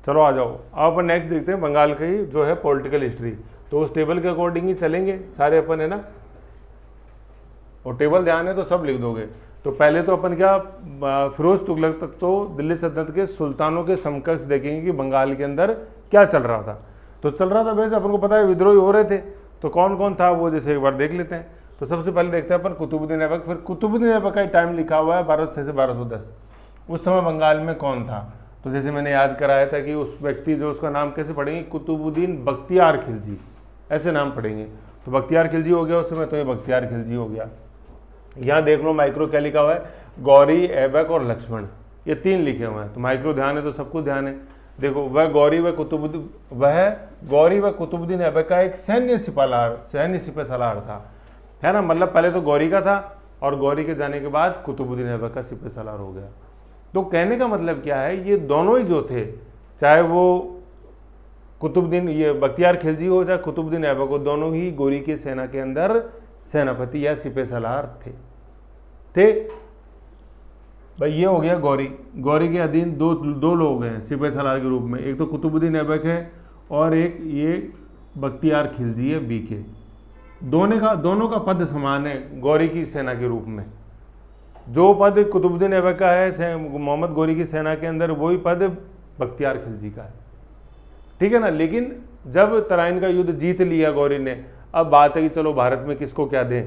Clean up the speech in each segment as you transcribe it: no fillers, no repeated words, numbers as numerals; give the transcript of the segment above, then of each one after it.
चलो आ जाओ, अब अपन नेक्स्ट देखते हैं बंगाल की जो है पॉलिटिकल हिस्ट्री। तो उस टेबल के अकॉर्डिंग ही चलेंगे सारे अपन, है ना, और टेबल ध्यान है तो सब लिख दोगे। तो पहले तो अपन क्या, फिरोज तुगलक तक तो दिल्ली सल्तनत के सुल्तानों के समकक्ष देखेंगे कि बंगाल के अंदर क्या चल रहा था। तो चल रहा था वैसे अपन को पता है विद्रोही हो रहे थे, तो कौन कौन था वो जैसे एक बार देख लेते हैं। तो सबसे पहले देखते हैं अपन कुतुबुद्दीन ऐबक। फिर कुतुबुद्दीन ऐबक का टाइम लिखा हुआ है 1206 से 1210। उस समय बंगाल में कौन था, तो जैसे मैंने याद कराया था कि उस व्यक्ति जो, उसका नाम कैसे पढ़ेंगे, कुतुबुद्दीन बख्तियार खिलजी, ऐसे नाम पढ़ेंगे। तो बख्तियार खिलजी हो गया उस समय, तो ये बख्तियार खिलजी हो गया। यहाँ देख लो माइक्रो क्या लिखा हुआ है, गौरी, ऐबक और लक्ष्मण, ये 3 लिखे हुए हैं। तो माइक्रो ध्यान है तो सबको ध्यान है। देखो वह गौरी व कुतुबुद्दीन ऐबक का एक सैन्य सिपह सलार था, है ना। मतलब पहले तो गौरी का था और गौरी के जाने के बाद कुतुबुद्दीन ऐबक का सिपह सलार हो गया। तो कहने का मतलब क्या है, ये दोनों ही जो थे, चाहे वो कुतुबुद्दीन ये बख्तियार खिलजी हो चाहे कुतुबुद्दीन ऐबक हो, दोनों ही गौरी की सेना के अंदर सेनापति या सिपह सलार थे भाई। ये हो गया गौरी। गौरी के अधीन दो लोग हैं सिपह सलार के रूप में, एक तो कुतुबुद्दीन ऐबक है और एक ये बख्तियार खिलजी है बीके। दोनों का पद समान है गौरी की सेना के रूप में। जो पद कुतुबुद्दीन ऐबक का है मोहम्मद गौरी की सेना के अंदर, वही पद बख्तियार खिलजी का है, ठीक है ना। लेकिन जब तराइन का युद्ध जीत लिया गौरी ने, अब बात है कि चलो भारत में किसको क्या दें।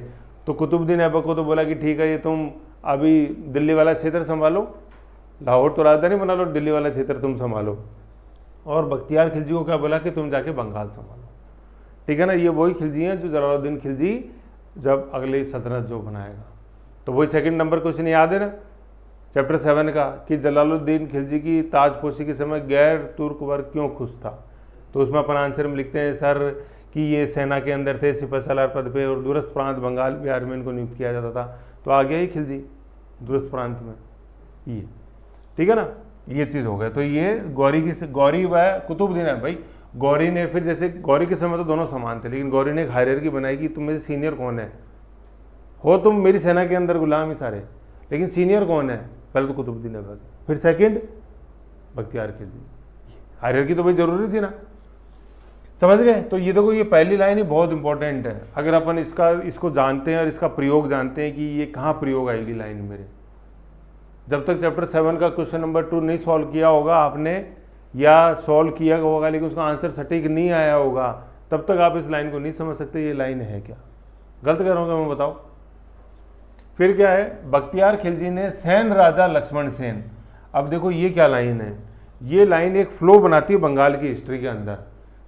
तो कुतुबुद्दीन ऐबक को तो बोला कि ठीक है, ये तुम अभी दिल्ली वाला क्षेत्र संभालो, लाहौर तो राजधानी बना लो, दिल्ली वाला क्षेत्र तुम संभालो। और बख्तियार खिलजी को क्या बोला कि तुम जाके बंगाल संभालो, ठीक है ना। ये वही खिलजी हैं जो जलालुद्दीन खिलजी जब अगली सल्तनत जो बनाएगा। तो वही सेकंड नंबर क्वेश्चन याद है ना चैप्टर 7 का, कि जलालुद्दीन खिलजी की ताजपोशी के समय गैर तुर्क वर्ग क्यों खुश था। तो उसमें अपन आंसर में लिखते हैं सर कि ये सेना के अंदर थे, सिपह सलार पद पे, और दूरस्थ प्रांत बंगाल बिहार में इनको नियुक्त किया जाता था। तो आ गया ही खिलजी दूरस्थ प्रांत में, ये ठीक है ना। ये चीज़ हो गया। तो ये गौरी व कुतुबुद्दीन है भाई। गौरी ने फिर, जैसे गौरी के समय तो दोनों समान थे, लेकिन गौरी ने एक हायरार्की बनाई कि तुम मेरे सीनियर कौन है, हो तुम मेरी सेना के अंदर गुलाम ही सारे, लेकिन सीनियर कौन है, पहले तो कुतुबुद्दीन ऐबक, फिर सेकंड बख्तियार खिलजी। हायरार्की तो भाई जरूरी थी ना, समझ गए। तो ये देखो, ये पहली लाइन ही बहुत इंपॉर्टेंट है। अगर अपन इसको जानते हैं और इसका प्रयोग जानते हैं कि ये कहाँ प्रयोग आएगी लाइन मेरे, जब तक चैप्टर 7 का क्वेश्चन नंबर 2 नहीं सॉल्व किया होगा आपने, या सॉल्व किया होगा लेकिन उसका आंसर सटीक नहीं आया होगा, तब तक आप इस लाइन को नहीं समझ सकते ये लाइन है क्या। गलत कह रहा हूँ क्या मैं, बताओ। फिर क्या है, बख्तियार खिलजी ने सैन राजा लक्ष्मण सेन। अब देखो ये क्या लाइन है, ये लाइन एक फ्लो बनाती है बंगाल की हिस्ट्री के अंदर,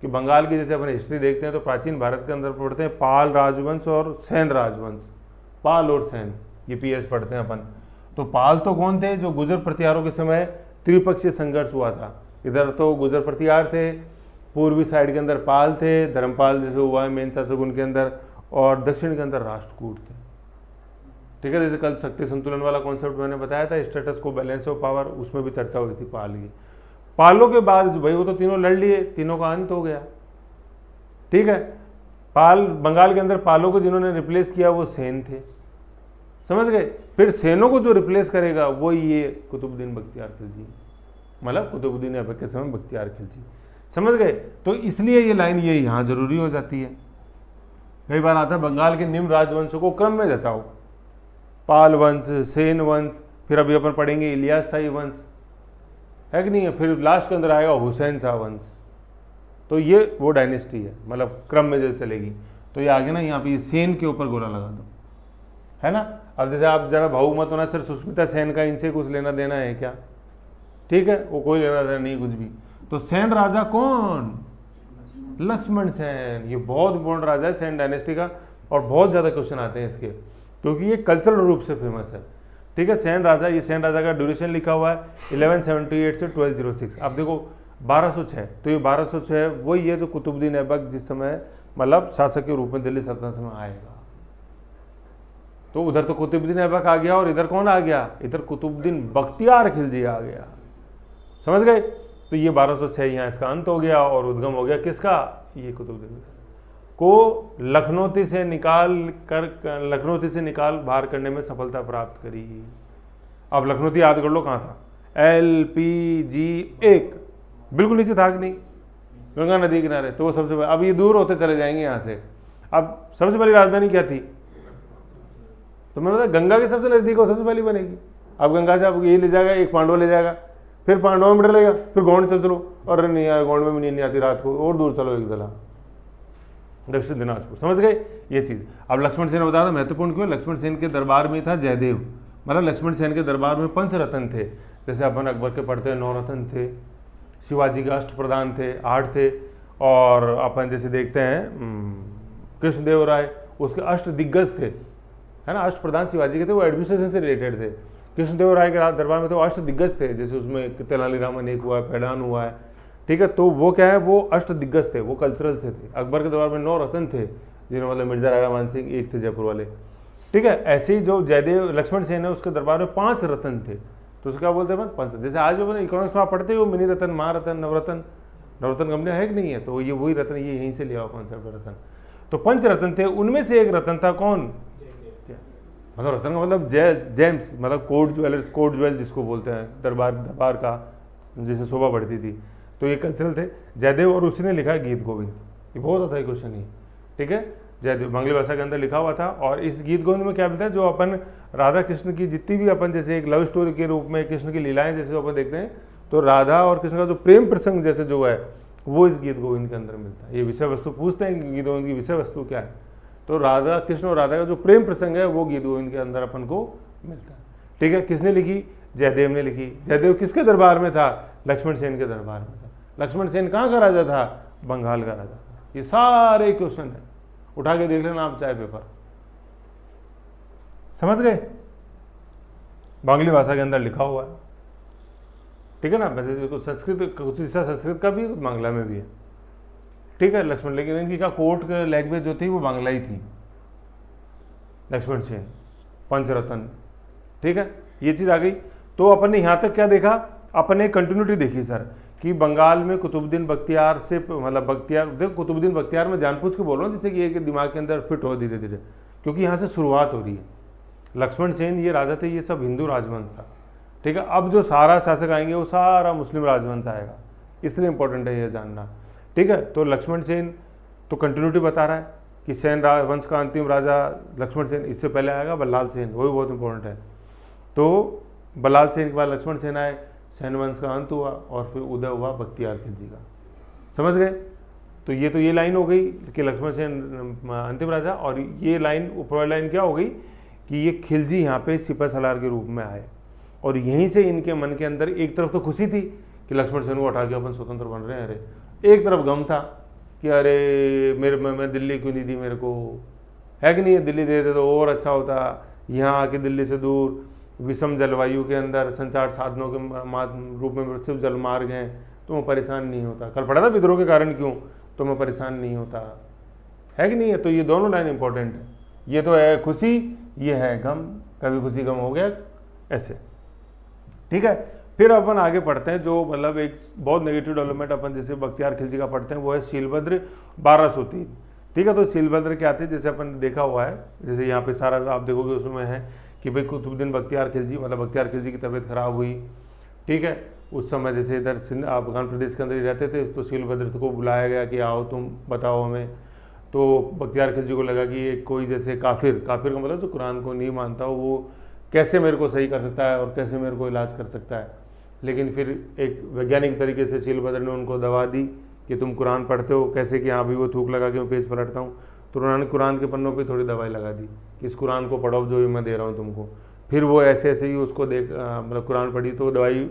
कि बंगाल की जैसे अपन हिस्ट्री देखते हैं तो प्राचीन भारत के अंदर पढ़ते हैं पाल राजवंश और सैन राजवंश, पाल और सैन, ये पीएस पढ़ते हैं अपन। तो पाल तो कौन थे, जो गुजर प्रतिहारों के समय त्रिपक्षीय संघर्ष हुआ था। इधर तो गुजर प्रतिहार थे, पूर्वी साइड के अंदर पाल थे, धर्मपाल जैसे हुआ है मेन शासक के अंदर, और दक्षिण के अंदर राष्ट्रकूट थे, ठीक है। जैसे कल शक्ति संतुलन वाला कॉन्सेप्ट मैंने बताया था, स्टेटस को बैलेंस ऑफ पावर, उसमें भी चर्चा हुई थी पाल की। पालों के बाद भाई वो तो तीनों लड़ लिए, तीनों का अंत हो गया, ठीक है। पाल बंगाल के अंदर पालों को जिन्होंने रिप्लेस किया वो सेन थे, समझ गए। फिर सेनों को जो रिप्लेस करेगा वो ये कुतुबुद्दीन बख्तियार खिलजी, मतलब कुतुबुद्दीन ऐबक के समय बख्तियार खिलजी, समझ गए। तो इसलिए ये लाइन ये यहाँ जरूरी हो जाती है। कई बार आता है बंगाल के निम्न राजवंशों को क्रम में जचाओ, पाल वंश, सेन वंश, फिर अभी अपन पढ़ेंगे इलियास शाही वंश, है कि नहीं है, फिर लास्ट के अंदर आएगा हुसैन शाह वंश। तो ये वो डायनेस्टी है, मतलब क्रम में जैसे चलेगी। तो ये आगे ना यहाँ पे सेन के ऊपर गोला लगा दो, है ना। अब जैसे आप जरा भावुक मत होना, सर सुष्मिता सेन का इनसे कुछ लेना देना है क्या, ठीक है, वो कोई लेना देना नहीं कुछ भी। तो सेन राजा कौन, लक्ष्मण सेन, ये बहुत इंपॉर्टेंट राजा है सेन डायनेस्टी का, और बहुत ज़्यादा क्वेश्चन आते हैं इसके, क्योंकि ये कल्चरल रूप से फेमस है, ठीक है। सेन राजा, ये सेन राजा का ड्यूरेशन लिखा हुआ है 1178 से 1206। अब देखो 1206, तो ये 1206 वही है जो कुतुबुद्दीन ऐबक जिस समय मतलब शासक के रूप में दिल्ली सल्तनत में आएगा। तो उधर तो कुतुबुद्दीन ऐबक आ गया और इधर कौन आ गया, इधर कुतुबुद्दीन बख्तियार खिलजी आ गया, समझ गए। तो ये 1206 यहाँ इसका अंत हो गया और उद्गम हो गया किसका, ये कुतुबुद्दीन को लखनौती से निकाल बाहर करने में सफलता प्राप्त करी। अब लखनौती याद कर लो कहाँ था, LPG 1, बिल्कुल नीचे था कि नहीं, गंगा नदी किनारे, तो वो सबसे अब ये दूर होते चले जाएंगे यहाँ से। अब सबसे पहली राजधानी क्या थी, तो मैंने बताया गंगा के सबसे नज़दीक हो सबसे पहली बनेगी। अब गंगा से अब ये ले जाएगा, एक पांडव ले जाएगा, फिर पांडवों में डलेगा, फिर गौंड चल चलो, और नहीं यार गौंड में भी नींद नहीं आती रात को, और दूर चलो एक दला दक्षिण दिनाजपुर, समझ गए ये चीज़। अब लक्ष्मण सेन ने बताया था महत्वपूर्ण क्यों, लक्ष्मण सेन के दरबार में था जयदेव, मतलब लक्ष्मण सेन के दरबार में पंचरत्न थे, जैसे अपन अकबर के पढ़ते हैं 9 रत्न थे, शिवाजी के अष्टप्रधान थे 8 थे, और अपन जैसे देखते हैं कृष्णदेव राय उसके अष्ट दिग्गज थे, है ना, अष्टप्रधान शिवाजी के थे, वो एडमिनिस्ट्रेशन से रिलेटेड थे। कृष्णदेव राय के दरबार में तो अष्ट दिग्गज थे, जैसे उसमें तेनालीरामन एक हुआ है, पैडान हुआ है, ठीक है, तो वो क्या है, वो अष्ट दिग्गज थे, वो कल्चरल से थे। अकबर के दरबार में 9 रत्न थे, जिन्हें मतलब मिर्जा राजा मान सिंह एक थे जयपुर वाले, ठीक है। ऐसे ही जो जयदेव लक्ष्मण सेन है उसके दरबार में 5 रत्न थे, तो उसको क्या बोलते हैं पंच, जैसे आज भी इकोनॉमिक्स में आप पढ़ते हो मिनी रत्न, महारत्न, नवरत्न, नवरत्न कंपनियां है कि नहीं है, तो ये वही रत्न, ये यहीं से लिया हुआ कॉन्सेप्ट रत्न। तो पंच रत्न थे, उनमें से एक रत्न था कौन, मतलब रत्न का मतलब जेम्स, मतलब कोड ज्वेलर्स, कोड ज्वेल जिसको बोलते हैं, दरबार का जिससे शोभा बढ़ती थी, तो ये कल्चरल थे जयदेव, और उसने लिखा है गीत गोविंद, ये बहुत अच्छा है क्वेश्चन ये, ठीक है, जयदेव बंगली भाषा के अंदर लिखा हुआ था। और इस गीत गोविंद में क्या मिलता है, जो अपन राधा कृष्ण की जितनी भी अपन जैसे एक लव स्टोरी के रूप में कृष्ण की लीलाएं जैसे अपन देखते हैं, तो राधा और कृष्ण का जो प्रेम प्रसंग जैसे जो है वो इस गीत गोविंद के अंदर मिलता है। ये विषय वस्तु पूछते हैं गीत गोविंद की विषय वस्तु क्या है, तो राधा कृष्ण और राधा का जो प्रेम प्रसंग है वो गीत गोविंद के अंदर अपन को मिलता है, ठीक है। किसने लिखी, जयदेव ने लिखी। जयदेव किसके दरबार में था, लक्ष्मण सेन के दरबार में था। लक्ष्मण सेन कहाँ का राजा था, बंगाल का राजा था। ये सारे क्वेश्चन है, उठा के देख लेना आप चाहे पेपर, समझ गए, बांग्ली भाषा के अंदर लिखा हुआ है, ठीक है ना। वैसे कुछ संस्कृत, कुछ हिस्सा संस्कृत का भी है, बांग्ला में भी है, ठीक है। लक्ष्मण, लेकिन इनकी का कोर्ट लैंग्वेज जो थी वो बांग्ला ही थी। लक्ष्मण सेन, पंचरत्न, ठीक है, ये चीज़ आ गई। तो अपन ने यहाँ तक क्या देखा, अपन ने कंटिन्यूटी देखी सर, कि बंगाल में कुतुबुद्दीन बख्तियार से, मतलब बख्तियार, देखो कुतुबुद्दीन बख्तियार में जानबूझ के बोल रहा हूँ जिससे कि ये दिमाग के अंदर फिट हो धीरे धीरे, क्योंकि यहाँ से शुरुआत हो रही है। लक्ष्मण सेन ये राजा थे, ये सब हिंदू राजवंश था, ठीक है। अब जो सारा शासक आएंगे वो सारा मुस्लिम राजवंश आएगा, इसलिए इंपॉर्टेंट है ये जानना, ठीक है। तो लक्ष्मण सेन तो कंटिन्यूटी बता रहा है कि सेन वंश का अंतिम राजा लक्ष्मण सेन, इससे पहले आएगा बल्लाल सेन, वो भी बहुत इंपॉर्टेंट है। तो बल्लाल सेन के बाद लक्ष्मण सेन आए, सेन वंश का अंत हुआ, और फिर उदय हुआ बख्तियार खिलजी का, समझ गए। तो ये लाइन हो गई कि लक्ष्मण सेन अंतिम राजा, और ये लाइन ऊपर लाइन क्या हो गई कि ये खिलजी यहाँ पे सिपह सलार के रूप में आए, और यहीं से इनके मन के अंदर एक तरफ तो खुशी थी कि लक्ष्मण सेन को हटा के अपन स्वतंत्र बन रहे हैं, अरे एक तरफ गम था कि अरे मैं दिल्ली क्यों नहीं दी मेरे को, है कि नहीं, दिल्ली दे देते तो और अच्छा होता, यहाँ आके दिल्ली से दूर विषम जलवायु के अंदर संचार साधनों के रूप में सिर्फ जलमार्ग हैं, तो मैं परेशान नहीं होता। कल पढ़ा था विद्रोह के कारण क्यों, तो मैं परेशान नहीं होता, है कि नहीं है। तो ये दोनों लाइन इंपॉर्टेंट है, ये तो है खुशी, ये है गम, कभी खुशी गम हो गया ऐसे, ठीक है। फिर अपन आगे पढ़ते हैं, जो मतलब एक बहुत नेगेटिव डेवलपमेंट अपन जैसे बख्तियार खिलजी का पढ़ते हैं, वो है शीलभद्र 1203, ठीक है। तो शीलभद्र क्या थे, जैसे अपन देखा हुआ है, जैसे यहाँ पे सारा आप देखोगे उसमें है कि भाई कुतुबुद्दीन बख्तियार खिलजी, मतलब बख्तियार खिलजी की तबीयत खराब हुई, ठीक है। उस समय जैसे इधर सिंध अफगान प्रदेश के अंदर ही रहते थे, तो शीलभद्र को बुलाया गया कि आओ तुम बताओ हमें। तो बख्तियार खिलजी को लगा कि एक कोई जैसे काफिर का मतलब जो कुरान को नहीं मानता हो, वो कैसे मेरे को सही कर सकता है और कैसे मेरे को इलाज कर सकता है। लेकिन फिर एक वैज्ञानिक तरीके से शीलभद्र ने उनको दवा दी कि तुम कुरान पढ़ते हो, कैसे कि हाँ भी वो थूक लगा के मैं पेज पलटता हूँ, तो उन्होंने कुरान के पन्नों पे थोड़ी दवाई लगा दी कि इस कुरान को पढ़ो जो भी मैं दे रहा हूँ तुमको। फिर वो ऐसे ऐसे ही उसको मतलब कुरान पढ़ी, तो दवाई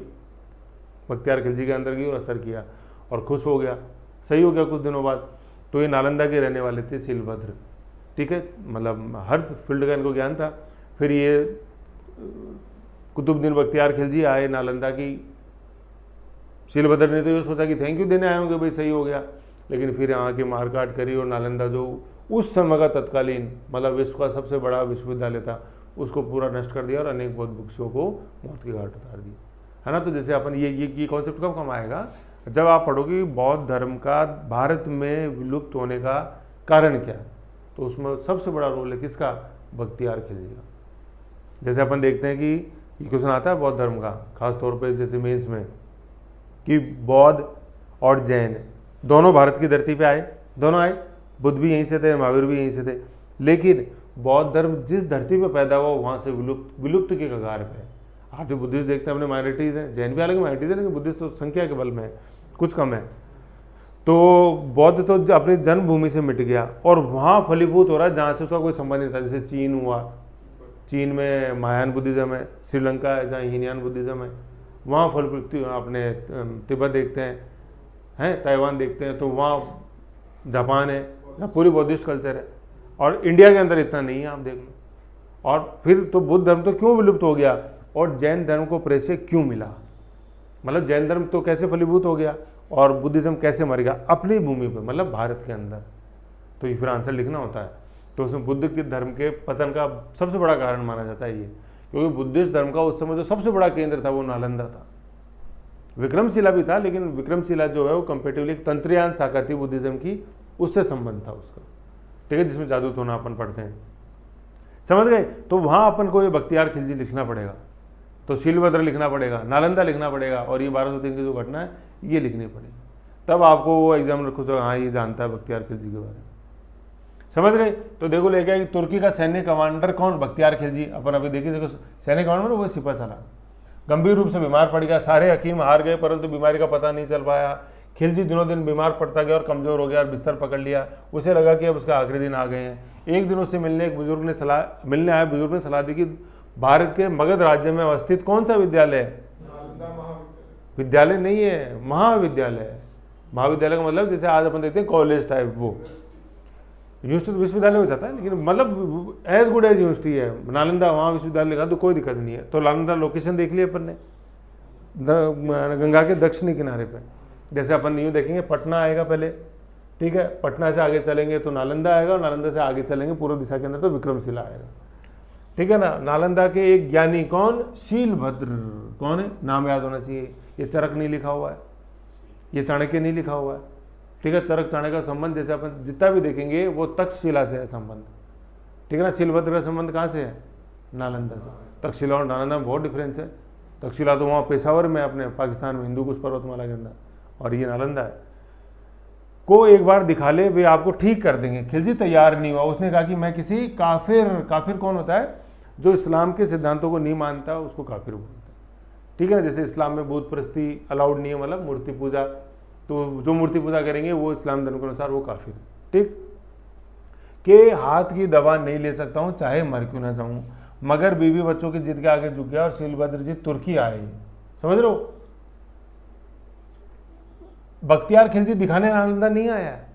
बख्तियार खिलजी के अंदर गई और असर किया और खुश हो गया, सही हो गया कुछ दिनों बाद। तो ये नालंदा के रहने वाले थे शीलभद्र, ठीक है, मतलब हर फील्ड का इनको ज्ञान था। फिर ये कुतुबुद्दीन बख्तियार खिलजी आए नालंदा की, शीलभद्र ने तो ये सोचा कि थैंक यू देने आए होंगे भाई, सही हो गया, लेकिन फिर यहाँ की मारकाट करी और नालंदा जो उस समय का तत्कालीन मतलब विश्व का सबसे बड़ा विश्वविद्यालय था, उसको पूरा नष्ट कर दिया और अनेक बौद्ध भिक्षुओं को मौत के घाट उतार दिया, है ना। तो जैसे अपन ये कॉन्सेप्ट कब कम आएगा, जब आप पढ़ोगे बौद्ध धर्म का भारत में विलुप्त होने का कारण क्या है, तो उसमें सबसे बड़ा रोल है किसका, बख्तियार खिलजी का। जैसे अपन देखते हैं कि ये क्वेश्चन आता है बौद्ध धर्म का, खास तौर पे जैसे मेंस में, कि बौद्ध और जैन दोनों भारत की धरती पे आए, दोनों आए, बुद्ध भी यहीं से थे, महावीर भी यहीं से थे। लेकिन बौद्ध धर्म जिस धरती पे पैदा हुआ वहाँ से विलुप्त के कगार पे है। आप जो बुद्धिस्ट देखते हैं अपने माइनॉरिटीज़ हैं, जैन भी हालांकि माइनॉरिटीज़ है, लेकिन बुद्धिस्ट तो संख्या के बल में है, कुछ कम है। तो बौद्ध तो अपनी जन्मभूमि से मिट गया और वहाँ फलीभूत हो रहा है जहाँ से उसका कोई संबंध नहीं था। जैसे चीन हुआ, चीन में महायान बुद्धिज़्म है, श्रीलंका है जहाँ हीनयान बुद्धिज़्म है, वहाँ फलभूति अपने तिब्बत देखते हैं ताइवान देखते हैं, तो वहाँ जापान है जहाँ पूरी बौद्धिस्ट कल्चर है। और इंडिया के अंदर इतना नहीं है, आप देख लो। और फिर तो बुद्ध धर्म तो क्यों विलुप्त हो गया और जैन धर्म को प्रेषक क्यों मिला? मतलब जैन धर्म तो कैसे फलीभूत हो गया और बुद्धिज्म कैसे मर गया अपनी भूमि पर, मतलब भारत के अंदर? तो ये फिर आंसर लिखना होता है। तो उसमें बुद्ध के धर्म के पतन का सबसे बड़ा कारण माना जाता है ये, क्योंकि बुद्धिस्ट धर्म का उस समय जो सबसे बड़ा केंद्र था वो नालंदा था। विक्रमशिला भी था, लेकिन विक्रमशिला जो है वो कंपेरेटिवली एक तंत्रयान शाखा थी बुद्धिज्म की, उससे संबंध था उसका, ठीक है, जिसमें जादू टोना अपन पढ़ते हैं, समझ गए? तो वहाँ अपन को ये बख्तियार खिलजी लिखना पड़ेगा, तो शीलभद्र लिखना पड़ेगा, नालंदा लिखना पड़ेगा, और ये 1203 की जो घटना है ये लिखनी पड़ेगी। तब आपको वो एग्जाम खुश होगा, हाँ ये जानता है बख्तियार खिलजी के बारे में, समझ गए? तो देखो लेके आए तुर्की का सैन्य कमांडर कौन? बख्तियार खिलजी। अपन अभी देखिए, देखो सैन्य कमांडर वो सिपह-सलार गंभीर रूप से बीमार पड़ गया, सारे हकीम हार गए, परंतु बीमारी का पता नहीं चल पाया। खिलजी दिनों दिन बीमार पड़ता गया और कमजोर हो गया और बिस्तर पकड़ लिया। उसे लगा कि अब उसके आखिरी दिन आ गए हैं। एक दिन उससे मिलने एक बुजुर्ग ने मिलने आए बुजुर्ग ने सलाह दी कि भारत के मगध राज्य में अवस्थित कौन सा विद्यालय है? विद्यालय नहीं है, महाविद्यालय है। महाविद्यालय का मतलब जैसे आज अपन देखते हैं कॉलेज टाइप, वो यूनिवर्सिटी विश्वविद्यालय हो जाता है, लेकिन मतलब एज गुड एज यूनिवर्सिटी है। नालंदा वहाँ विश्वविद्यालय लिखा तो कोई दिक्कत नहीं है। तो नालंदा लोकेशन देख लिया अपन ने, गंगा के दक्षिणी किनारे पे। जैसे अपन यूँ देखेंगे पटना आएगा पहले, ठीक है, पटना से आगे चलेंगे तो नालंदा आएगा, और नालंदा से आगे चलेंगे पूर्व दिशा के अंदर तो विक्रमशिला आएगा, ठीक है ना। नालंदा के एक ज्ञानी कौन? शीलभद्र। कौन है? नाम याद होना चाहिए। ये चरक नहीं लिखा हुआ है, ये चाणक्य नहीं लिखा हुआ है, ठीक है। चरक चाणक्य का संबंध जैसे अपन जितना भी देखेंगे वो तक्षशिला से है संबंध, ठीक है ना। शीलभद्र का संबंध कहाँ से है? नालंदा से। तक्षशिला और नालंदा में बहुत डिफरेंस है। तक्षशिला तो वहाँ पेशावर में अपने पाकिस्तान में हिंदू कुश पर्वतमाला के अंदर, और ये नालंदा है। को एक बार दिखा ले वे आपको ठीक कर देंगे। खिलजी तैयार नहीं हुआ, उसने कहा कि मैं किसी काफिर कौन होता है? जो इस्लाम के सिद्धांतों को नहीं मानता उसको काफिर बोलता है, ठीक है ना। जैसे इस्लाम में भूत परस्ती अलाउड नहीं है, मतलब मूर्ति पूजा, तो जो मूर्ति पूजा करेंगे वो इस्लाम धर्म के अनुसार वो काफिर, ठीक। के हाथ की दवा नहीं ले सकता हूँ चाहे मर क्यों ना जाऊँ, मगर बीवी बच्चों की जिद के आगे झुक गया और शीलभद्र जी तुर्की आए, समझ रहे हो। बख्तियार खिलजी दिखाने नालंदा नहीं आया है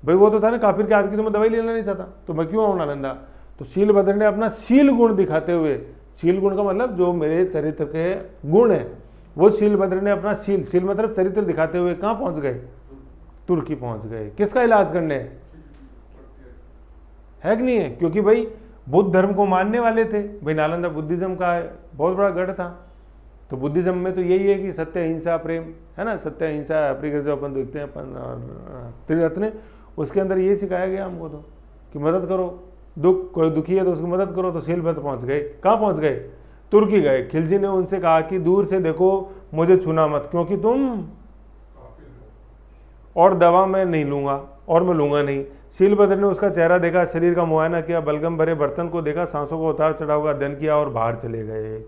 भाई, वो तो था ना काफिर के हाथ की, तो मैं दवाई लेना नहीं चाहता तो मैं क्यों आऊँ नालंदा। तो शीलभद्र ने अपना शील गुण दिखाते हुए, शील गुण का मतलब जो मेरे चरित्र के गुण है, वो शीलभद्र ने अपना शील मतलब चरित्र दिखाते हुए कहाँ पहुंच गए? तुर्की पहुंच गए। किसका इलाज करने? है कि नहीं है? क्योंकि भाई बुद्ध धर्म को मानने वाले थे भाई, नालंदा बुद्धिज्म का बहुत बड़ा गढ़ था। तो बुद्धिज्म में तो यही है कि सत्य अहिंसा प्रेम, है ना। सत्य अहिंसा अफ्रीका जो अपन देखते हैं अपन त्रिरत्न, उसके अंदर ये सिखाया गया हमको तो कि मदद करो, कोई दुखी है तो उसकी मदद करो। तो शीलभद्र पहुंच गए, कहाँ पहुंच गए? तुर्की गए। खिलजी ने उनसे कहा कि दूर से देखो, मुझे छूना मत, क्योंकि तुम, और दवा मैं नहीं लूंगा, और मैं लूंगा नहीं। शीलभद्र ने उसका चेहरा देखा, शरीर का मुआयना किया, बलगम भरे बर्तन को देखा, सांसों को उतार चढ़ाव का अध्ययन किया और बाहर चले गए,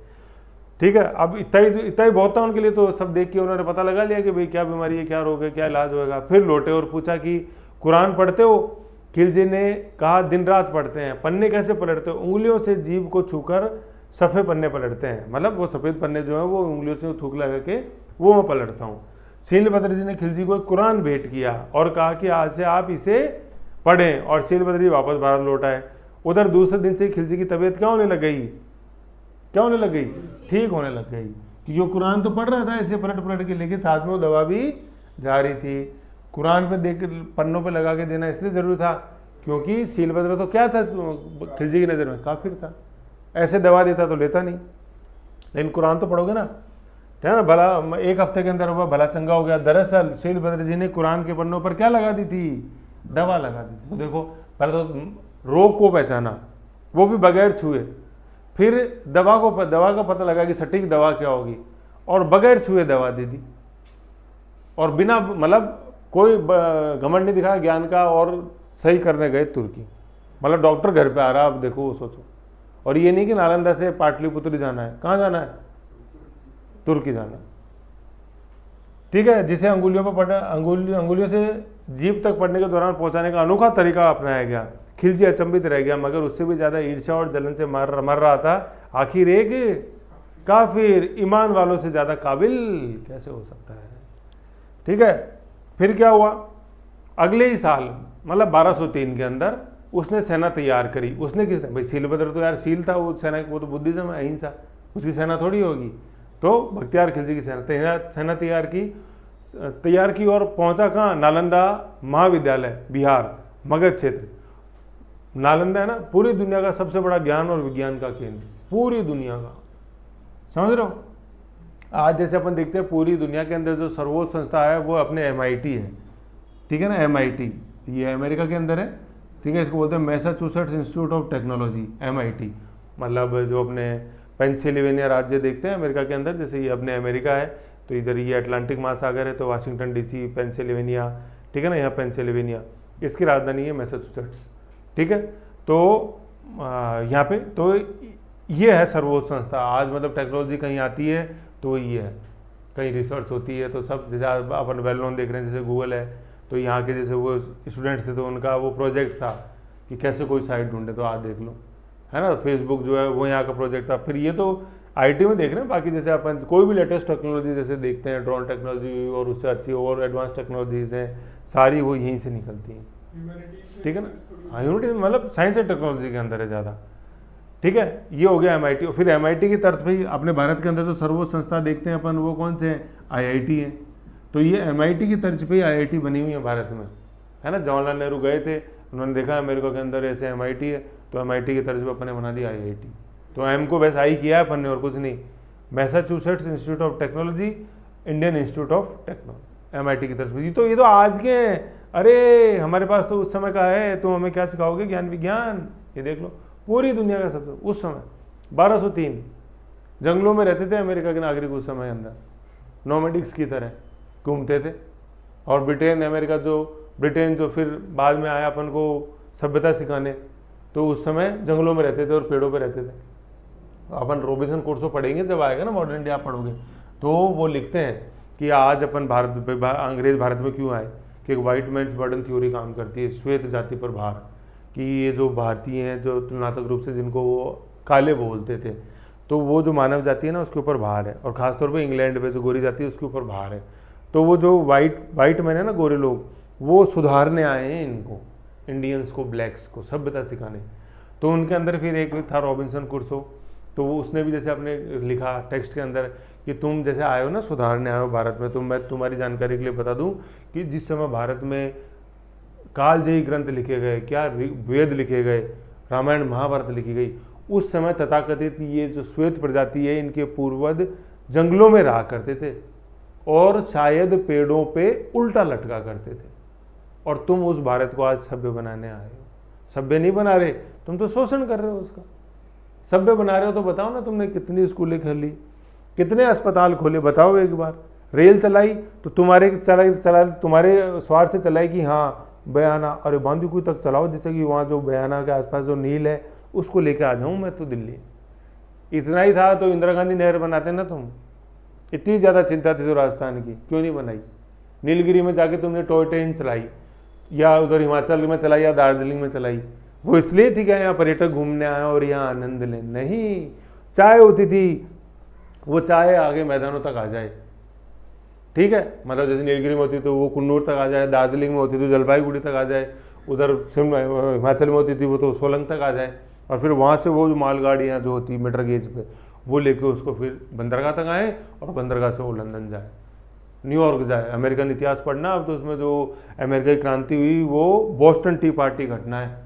ठीक है। अब इतना ही बहुत था उनके लिए। तो सब देख के उन्होंने पता लगा लिया कि भाई क्या बीमारी है, क्या रोग है, क्या इलाज होगा। फिर लौटे और पूछा कि कुरान पढ़ते हो? खिलजी ने कहा दिन रात पढ़ते हैं। पन्ने कैसे पलटते हो? उंगलियों से जीभ को छूकर सफ़ेद पन्ने पलटते हैं, मतलब वो सफ़ेद पन्ने जो है वो उंगलियों से थूक लगा के वो मैं पलटता हूँ। शीलभद्र जी ने खिलजी को एक कुरान भेंट किया और कहा कि आज से आप इसे पढ़ें, और शीलभद्र जी वापस भारत लौट आए। उधर दूसरे दिन से खिलजी की तबीयत क्या होने लग गई? क्या होने लग गई? ठीक होने लग गई, क्योंकि वो कुरान तो पढ़ रहा था ऐसे पलट के, लेकिन साथ में वो दवा भी जारी थी। कुरान पे देख पन्नों पे लगा के देना इसलिए जरूरी था क्योंकि शीलभद्र तो क्या था खिलजी की नज़र में? काफिर था। ऐसे दवा देता तो लेता नहीं, लेकिन कुरान तो पढ़ोगे ना, है ना। भला एक हफ्ते के अंदर हुआ, भला चंगा हो गया। दरअसल शीलभद्र जी ने कुरान के पन्नों पर क्या लगा दी थी? दवा लगा दी थी। तो देखो पहले तो रोग को पहचाना, वो भी बगैर छुए, फिर दवा का पता लगा कि सटीक दवा क्या होगी, और बगैर छुए दवा दे दी। और बिना मतलब कोई घमंड नहीं दिखाया ज्ञान का, और सही करने गए तुर्की। मतलब डॉक्टर घर पे आ रहा, आप देखो, वो सोचो। और ये नहीं कि नालंदा से पाटलिपुत्र जाना है, कहाँ जाना है, तुर्की जाना है। ठीक है, जिसे अंगुलियों पर पढ़ अंगुलियों से जीभ तक पढ़ने के दौरान पहुंचाने का अनोखा तरीका अपनाया गया। खिलजी अचंभित रह गया, मगर उससे भी ज्यादा ईर्ष्या और जलन से मर रहा था। आखिर एक काफिर ईमान वालों से ज्यादा काबिल कैसे हो सकता है। ठीक है, फिर क्या हुआ, अगले ही साल मतलब 1203 के अंदर उसने सेना तैयार करी। उसने किसने, भाई सीलभद्र तो यार सील था, वो सेना, वो तो बुद्धिज्म है, अहिंसा, उसकी सेना थोड़ी होगी। तो बख्तियार खिलजी की सेना तैयार की और पहुंचा कहाँ, नालंदा महाविद्यालय, बिहार, मगध क्षेत्र। नालंदा है ना पूरी दुनिया का सबसे बड़ा ज्ञान और विज्ञान का केंद्र, पूरी दुनिया का, समझ रहे हो। आज जैसे अपन देखते हैं पूरी दुनिया के अंदर जो सर्वोच्च संस्था है वो अपने MIT है, ठीक है ना, MIT ये अमेरिका के अंदर है, ठीक है। इसको बोलते हैं Massachusetts institute of technology, MIT। मतलब जो अपने पेंसिल्वेनिया राज्य देखते हैं अमेरिका के अंदर, जैसे ये अपने अमेरिका है, तो इधर ये अटलांटिक महासागर है, तो वाशिंगटन DC, पेंसिल्वेनिया, ठीक है ना, यहाँ पेंसिल्वेनिया, इसकी राजधानी है मैसाचुसेट्स, ठीक है। तो यहाँ पे तो ये है सर्वोच्च संस्था। आज मतलब टेक्नोलॉजी कहीं आती है तो ये है, कहीं रिसर्च होती है तो सब, जैसे अपन वेल नोन देख रहे हैं जैसे गूगल है, तो यहाँ के जैसे वो स्टूडेंट्स थे तो उनका वो प्रोजेक्ट था कि कैसे कोई साइट ढूंढे, तो आज देख लो, है ना। फेसबुक जो है वो यहाँ का प्रोजेक्ट था। फिर ये तो IT में देख रहे हैं, बाकी जैसे अपन कोई भी लेटेस्ट टेक्नोलॉजी जैसे देखते हैं, ड्रोन टेक्नोलॉजी और उससे अच्छी और एडवांस टेक्नोलॉजीज हैं, सारी वो यहीं से निकलती हैं, ठीक है ना। हाँ, ह्यूमैनिटी मतलब साइंस एंड टेक्नोलॉजी के अंदर है ज़्यादा, ठीक है। ये हो गया MIT। और फिर MIT की तर्ज पे अपने भारत के अंदर जो सर्वोच्च संस्था देखते हैं अपन, वो कौन से हैं, IIT है। तो ये MIT की तर्ज पे IIT बनी हुई है भारत में, है ना। जवाहरलाल नेहरू गए थे, उन्होंने देखा अमेरिका के अंदर ऐसे MIT है, तो MIT की तर्ज पे अपन ने बना दी IIT। तो M को वैसे आई किया है अपन ने, और कुछ नहीं। Massachusetts institute of technology, Indian institute of technology, MIT की तरफ से। तो ये तो आज के हैं, अरे हमारे पास तो उस समय का है, तो हमें क्या सिखाओगे, ज्ञान विज्ञान। ये देख लो पूरी दुनिया का सबसे, उस समय 1203 जंगलों में रहते थे अमेरिका के नागरिक, उस समय अंदर नोमैडिक्स की तरह घूमते थे। और ब्रिटेन जो फिर बाद में आया अपन को सभ्यता सिखाने, तो उस समय जंगलों में रहते थे और पेड़ों पे रहते थे। अपन रॉबिन्सन क्रूसो पढ़ेंगे जब आएगा ना, मॉडर्न इंडिया पढ़ोगे, तो वो लिखते हैं कि आज अपन अंग्रेज भारत में क्यों आए, कि एक वाइट मैन्स बर्डन थ्योरी काम करती है, श्वेत जाति पर भार, कि ये जो भारतीय हैं जो तुलनात्मक रूप से जिनको वो काले बोलते थे, तो वो जो मानव जाति है ना उसके ऊपर भार है, और खासतौर पे इंग्लैंड में जो गोरी जाति है उसके ऊपर भार है। तो वो जो वाइट मैन है ना, गोरे लोग, वो सुधारने आए हैं इनको, इंडियंस को, ब्लैक्स को सभ्यता सिखाने। तो उनके अंदर फिर एक था रॉबिन्सन क्रूसो, तो वो उसने भी जैसे अपने लिखा टेक्स्ट के अंदर कि तुम जैसे आए हो ना, सुधारने आए हो भारत में, तो मैं तुम्हारी जानकारी के लिए बता दूं कि जिस समय भारत में कालजयी ग्रंथ लिखे गए, क्या वेद लिखे गए, रामायण महाभारत लिखी गई, उस समय तथाकथित ये जो श्वेत प्रजाति है, इनके पूर्वज जंगलों में रहा करते थे और शायद पेड़ों पे उल्टा लटका करते थे। और तुम उस भारत को आज सभ्य बनाने आए हो। सभ्य नहीं बना रहे, तुम तो शोषण कर रहे हो उसका। सभ्य बना रहे हो तो बताओ ना, तुमने कितनी स्कूलें खोली, कितने अस्पताल खोले, बताओ एक बार। रेल चलाई तो तुम्हारे स्वार्थ से चलाई कि हाँ बयाना, अरे बांदीकुई तक चलाओ, जैसे कि वहाँ जो बयाना के आसपास जो नील है उसको लेके आ जाऊँ मैं तो दिल्ली। इतना ही था तो इंदिरा गांधी नहर बनाते ना तुम। इतनी ज़्यादा चिंता थी तो राजस्थान की, क्यों नहीं बनाई। नीलगिरी में जाके तुमने टॉय ट्रेन चलाई, या उधर हिमाचल में चलाई, या दार्जिलिंग में चलाई। वो इसलिए थी क्या यहाँ पर्यटक घूमने आए और यहाँ आनंद लें? नहीं, चाय होती थी, वो चाय आगे मैदानों तक आ जाए, ठीक है। मतलब जैसे नीलगिरी में होती तो वो कुन्नूर तक आ जाए, दार्जिलिंग में होती तो जलपाईगुड़ी तक आ जाए, उधर हिमाचल में होती थी वो तो सोलंग तक आ जाए, और फिर वहाँ से वो जो मालगाड़ियाँ जो होती मीटर गेज पे, वो लेके उसको फिर बंदरगाह तक आए, और बंदरगाह से वो लंदन जाए, न्यूयॉर्क जाए। अमेरिकन इतिहास पढ़ना अब, तो उसमें जो अमेरिका की क्रांति हुई वो बोस्टन टी पार्टी घटना है,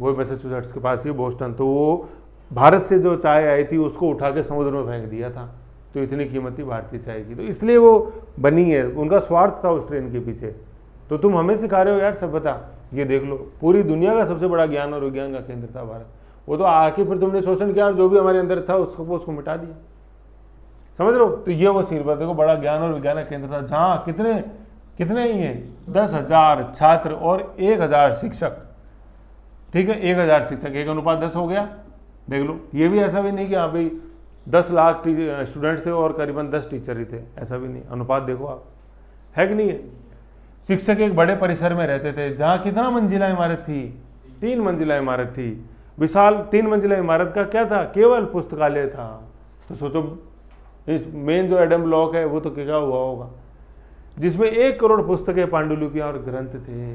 वो मैसाचुसेट्स के पास ही बोस्टन। तो वो भारत से जो चाय आई थी उसको उठा के समुद्र में फेंक दिया था, तो इतनी कीमत थी भारतीय चाय की, तो इसलिए वो बनी है। उनका स्वार्थ था उस ट्रेन के पीछे। तो तुम हमें सिखा रहे हो यार सभ्यता। ये देख लो, पूरी दुनिया का सबसे बड़ा ज्ञान और विज्ञान का केंद्र था भारत। वो तो आके फिर तुमने शोषण किया और जो भी हमारे अंदर था उसको मिटा दिया। समझ रहे हो। तो ये वो सीलबद्र, देखो बड़ा ज्ञान और विज्ञान का केंद्र था, जहाँ कितने कितने ही हैं 10,000 छात्र और 1,000 शिक्षक। ठीक है, 1,000 शिक्षक, 1:10 हो गया। देख लो, ये भी ऐसा भी नहीं कि हाँ भाई 10 लाख स्टूडेंट्स थे और करीबन 10 टीचर ही थे, ऐसा भी नहीं। अनुपात देखो आप, है कि नहीं है। शिक्षक एक बड़े परिसर में रहते थे, जहाँ कितना मंजिला इमारत थी, 3 मंजिला इमारत थी। विशाल 3 मंजिला इमारत का क्या था, केवल पुस्तकालय था। तो सोचो इस मेन जो एडम ब्लॉक है वो तो क्या हुआ होगा, जिसमें 1 करोड़ पुस्तकें, पांडुलिपियां और ग्रंथ थे।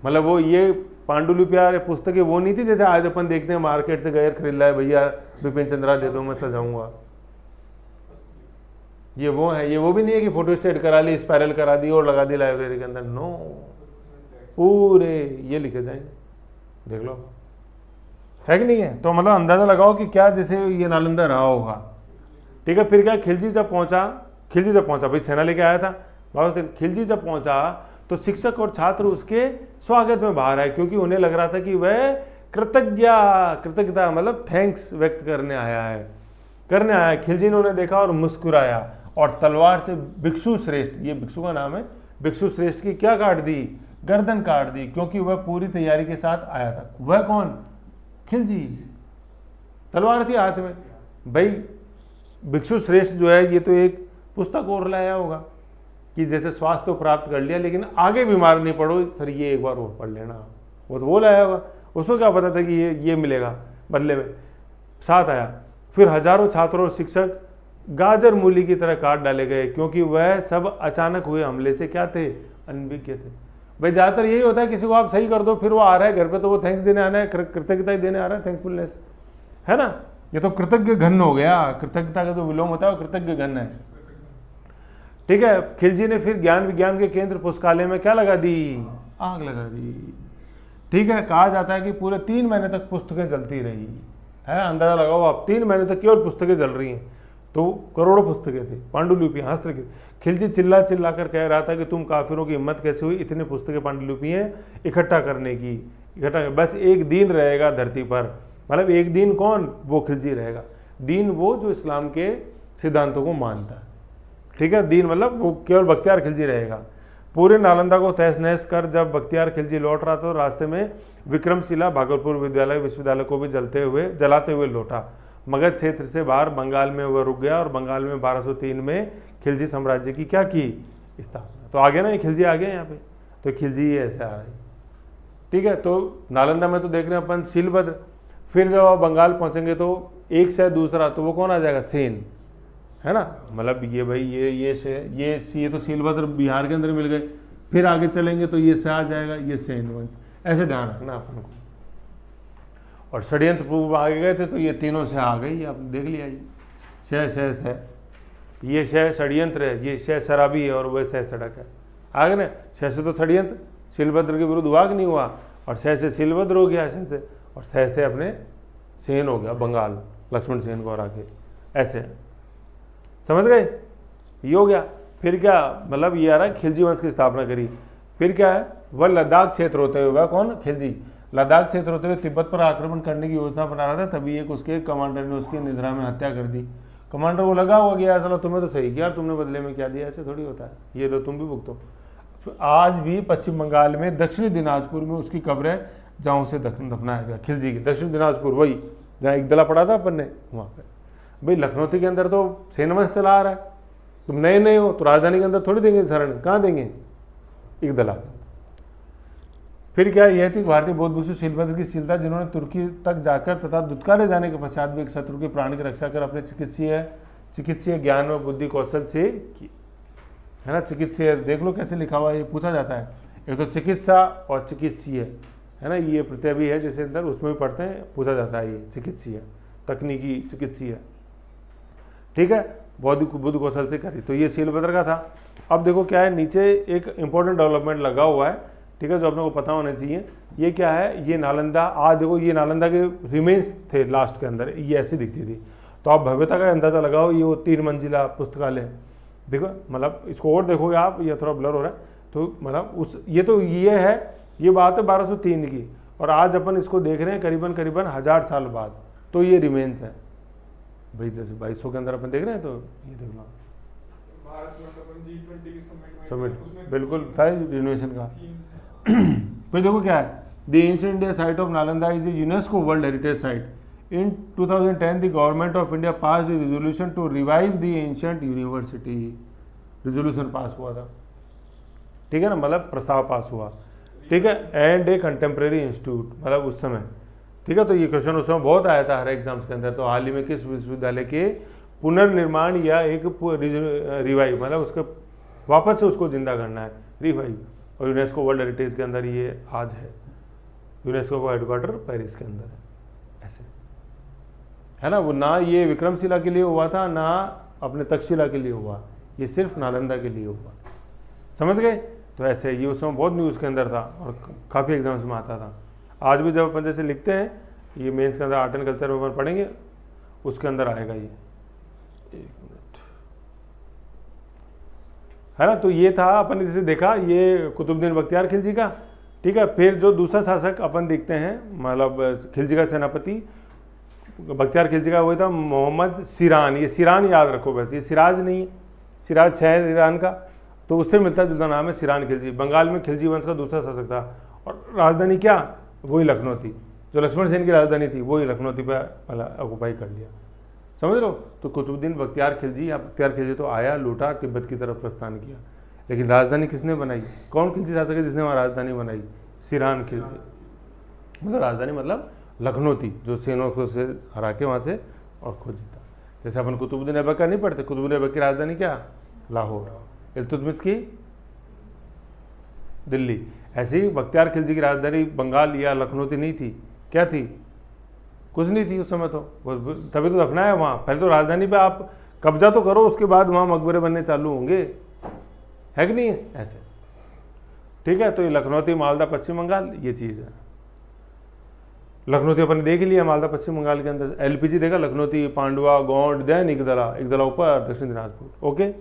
मतलब वो ये पांडुलिपियां पुस्तकें वो नहीं थी जैसे आज अपन देखते हैं मार्केट से गए खरीद लाए, भैया बिपिन चंद्रा दे दो मैं सजाऊंगा। ये वो है, ये वो भी नहीं है कि फोटो स्टेट करा ली, स्पायरल करा दी और लगा दी लाइब्रेरी के अंदर। नो, पूरे ये लिखे जाएंगे, देख लो, है कि नहीं है। तो मतलब अंदाजा लगाओ कि क्या जैसे ये नालंदा रहा होगा। ठीक है, फिर क्या, खिलजी जब पहुंचा भाई सेना लेके आया था बाबा। खिलजी जब पहुंचा तो शिक्षक और छात्र उसके स्वागत में बाहर आए, क्योंकि उन्हें लग रहा था कि वह कृतज्ञता मतलब थैंक्स व्यक्त करने आया। खिलजी ने उन्हें देखा और मुस्कुराया और तलवार से भिक्षु श्रेष्ठ, ये भिक्षु का नाम है, भिक्षु श्रेष्ठ की क्या काट दी, गर्दन काट दी, क्योंकि वह पूरी तैयारी के साथ आया था। वह कौन, खिलजी, तलवार थी हाथ में। भाई भिक्षु श्रेष्ठ जो है ये तो एक पुस्तक और लाया होगा कि जैसे स्वास्थ्य तो प्राप्त कर लिया लेकिन आगे बीमार नहीं पड़ो, सर ये एक बार और पढ़ लेना, वो तो वो लाया होगा। उसको क्या पता था कि ये मिलेगा बदले में। साथ आया, फिर हजारों छात्रों और शिक्षक गाजर मूली की तरह काट डाले गए, क्योंकि वह सब अचानक हुए हमले से क्या थे, अनभिज्ञ थे। भाई ज्यादातर यही होता है, किसी को आप सही कर दो फिर वो आ रहा है घर पे तो वो थैंक्स देने आना है, कृतज्ञता ही देने आ रहा है, थैंकफुलनेस, है ना। ये तो कृतज्ञ घन हो गया, कृतज्ञता का जो विलोम होता है वो कृतज्ञ घन है। ठीक है, खिलजी ने फिर ज्ञान विज्ञान के केंद्र पुस्तकालय में क्या लगा दी, आग लगा दी। ठीक है, कहा जाता है कि पूरे 3 महीने तक पुस्तकें जलती रही है। अंदाजा लगाओ आप, 3 महीने तक केवल पुस्तकें जल रही हैं, तो करोड़ों पुस्तकें थी, पांडुलिपियां, हस्तलिखित। खिलजी चिल्ला चिल्ला कर कह रहा था कि तुम काफिरों की हिम्मत कैसे हुई इतनी पुस्तकें पांडुलिपियां इकट्ठा करने की, बस एक दीन रहेगा धरती पर। मतलब एक दीन कौन, वो खिलजी रहेगा। दीन वो जो इस्लाम के सिद्धांतों को मानता है। ठीक है, दीन मतलब वो केवल बख्तियार खिलजी रहेगा। पूरे नालंदा को तहस नहस कर जब बख्तियार खिलजी लौट रहा था तो रास्ते में विक्रमशिला भागलपुर विश्वविद्यालय को भी जलाते हुए लौटा। मगध क्षेत्र से बाहर बंगाल में वह रुक गया और बंगाल में 1203 में खिलजी साम्राज्य की क्या की, स्थापना। तो आगे ना ये खिलजी आ गए यहाँ पे, तो खिलजी ऐसे आ रही। ठीक है, तो नालंदा में तो देख रहे हैं अपन सीलभद्र। फिर जब आप बंगाल पहुंचेंगे तो एक से दूसरा, तो वो कौन आ जाएगा, सेन, है ना। मतलब ये भाई ये तो सीलभद्र बिहार के अंदर मिल गए। फिर आगे चलेंगे तो ये से आ जाएगा, ये सेन वंश, ऐसे ध्यान रखना अपन को। और षड्यंत्र पूर्व आगे गए थे तो ये तीनों से आ गई, आप देख लिया। ये शह षड्यंत्र है, ये शह शराबी है और वह शह सड़क है। आगे ना, शह से तो षड्यंत्र सीलभद्र के विरुद्ध हुआ कि नहीं हुआ, और शह से सीलभद्र हो गया, शह से, और शह से अपने सेन हो गया बंगाल, लक्ष्मण सेन को और आगे ऐसे, समझ गए, ये हो गया। फिर क्या, मतलब ये आ रहा है खिलजी वंश की स्थापना करी। फिर क्या है, वह लद्दाख क्षेत्र होते हुए, वह कौन, खिलजी, लद्दाख क्षेत्र होते हुए तिब्बत पर आक्रमण करने की योजना बना रहा था। तभी एक उसके कमांडर ने उसकी निद्रा में हत्या कर दी। कमांडर को लगा हुआ गया, चलो तुम्हें तो सही किया, तुमने बदले में क्या दिया, ऐसे थोड़ी होता है, ये लो तुम भी भुगतो। आज भी पश्चिम बंगाल में दक्षिणी दिनाजपुर में उसकी कब्र है, जहाँ उसे दफनाया गया, खिलजी की। दक्षिण दिनाजपुर वही जहाँ एक दला पड़ा था अपन ने, वहाँ पे। भाई लखनऊ के अंदर तो सेन वंश चला आ रहा है, तुम नए हो तो राजधानी के अंदर थोड़ी देंगे शरण, कहाँ देंगे, एक दला। फिर क्या, यह थी भारतीय बौद्ध भिक्षु सीलभद्र की शीलता, जिन्होंने तुर्की तक जाकर तथा दुत्कारे जाने के पश्चात भी एक शत्रु के प्राण की रक्षा कर अपने चिकित्सीय ज्ञान व बुद्धि कौशल से की, है ना। चिकित्सीय देख लो कैसे लिखा हुआ है, ये पूछा जाता है। एक तो चिकित्सा और चिकित्सीय, है ना, ये प्रत्यय भी है जैसे अंदर, उसमें भी पढ़ते हैं, पूछा जाता है ये चिकित्सीय, तकनीकी चिकित्सीय। ठीक है, बौद्धिक बुद्धि कौशल से करी, तो ये सीलभद्र का था। अब देखो क्या है, नीचे एक इंपॉर्टेंट डेवलपमेंट लगा हुआ है, ठीक है, जो अपने को पता होना चाहिए। ये क्या है, ये नालंदा, आज देखो ये नालंदा के रिमेन्स थे लास्ट के अंदर, ये ऐसी दिखती थी। तो आप भव्यता का अंदाजा लगाओ, ये वो 3 मंजिला पुस्तकालय, देखो, मतलब इसको और देखोगे आप, ये थोड़ा ब्लर हो रहा है, तो मतलब उस ये है, ये बात है 1203 की, और आज अपन इसको देख रहे हैं करीबन 1000 साल बाद, तो ये रिमेन्स है। भाई जैसे 2200 के अंदर अपन देख रहे हैं, तो ये देख लो भारत में अपन G20 की समिट बिल्कुल था रिनोवेशन का। फिर देखो क्या है, the ancient India site of Nalanda is a UNESCO world heritage site. In 2010 the government of India pass the resolution to revive the ancient university. Resolution pass हुआ था, ठीक है ना, मतलब प्रस्ताव पास हुआ, ठीक है, एंड ए कंटेम्प्रेरी इंस्टीट्यूट, मतलब उस समय, ठीक है। तो ये क्वेश्चन उस समय बहुत आया था हर एग्जाम्स के अंदर। तो हाल ही में किस विश्वविद्यालय के पुनर्निर्माण या एक रिवाइव, मतलब उसके वापस से उसको जिंदा करना है, रिवाइव, और यूनेस्को वर्ल्ड हेरिटेज के अंदर ये आज है। यूनेस्को का हेडक्वार्टर पेरिस के अंदर है, ऐसे है ना। वो ना ये विक्रमशिला के लिए हुआ था, ना अपने तक्षशिला के लिए हुआ, ये सिर्फ नालंदा के लिए हुआ, समझ गए। तो ऐसे ये उस समय बहुत न्यूज़ के अंदर था और काफ़ी एग्जाम्स में आता था। आज भी जब अपन जैसे लिखते हैं, ये मेंस के अंदर आर्ट एंड कल्चर में अपन पढ़ेंगे, उसके अंदर आएगा ये, एक मिनट, है ना। तो ये था अपन ने जैसे देखा, ये कुतुबुद्दीन बख्तियार खिलजी का, ठीक है। फिर जो दूसरा शासक अपन देखते हैं, मतलब खिलजी का सेनापति बख्तियार खिलजी का, वही था मोहम्मद सिरान। ये सिरान याद रखो, वैसे ये सिराज नहीं है, सिराज शहर ईरान का, तो उससे मिलता जुलता नाम है सिरान खिलजी। बंगाल में खिलजी वंश का दूसरा शासक था, और राजधानी क्या, वही लखनऊ थी। जो लक्ष्मण सेन की राजधानी थी वही लखनऊ थी, पर ऑक्युपाई कर लिया, समझ लो। तो कुतुबुद्दीन बख्तियार खिलजी, या बख्तियार खिलजी तो आया, लूटा, तिब्बत की तरफ प्रस्थान किया, लेकिन राजधानी किसने बनाई, कौन खिलजी शासक है जिसने वहाँ राजधानी बनाई, सिरान खिलजी। मतलब राजधानी मतलब लखनऊ थी, जो सेनों को से हरा के वहाँ से और खुद जीता। जैसे अपन कुतुबुद्दीन ऐबक का नहीं पढ़ते, कुतुबुद्दीन ऐबक की राजधानी क्या, लाहौर, इल्तुतमिश की दिल्ली। ऐसे ही बख्तियार खिलजी की राजधानी बंगाल या लखनऊ नहीं थी, क्या थी, कुछ नहीं थी उस समय। तो तभी तो रखना है वहाँ, पहले तो राजधानी पे आप कब्जा तो करो, उसके बाद वहाँ मकबरे बनने चालू होंगे, है कि नहीं है, ऐसे, ठीक है। तो ये लखनऊ, मालदा, पश्चिम बंगाल, ये चीज़ है। लखनऊ अपन ने देख लिया, मालदा पश्चिम बंगाल के अंदर। एलपीजी देखा, लखनऊ, पांडुआ, गोंड, देन इकदला ऊपर, दक्षिण दिनाजपुर, ओके।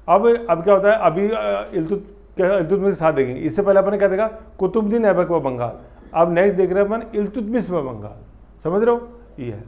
अब क्या होता है, अभी इल्तुतमिश के साथ देखेंगे। इससे पहले अपन ने क्या देखा, कुतुबुद्दीन ऐबक व बंगाल। अब नेक्स्ट देख रहे हैं अपन इल्तुतमिश व बंगाल, समझ रहे हो, ये है।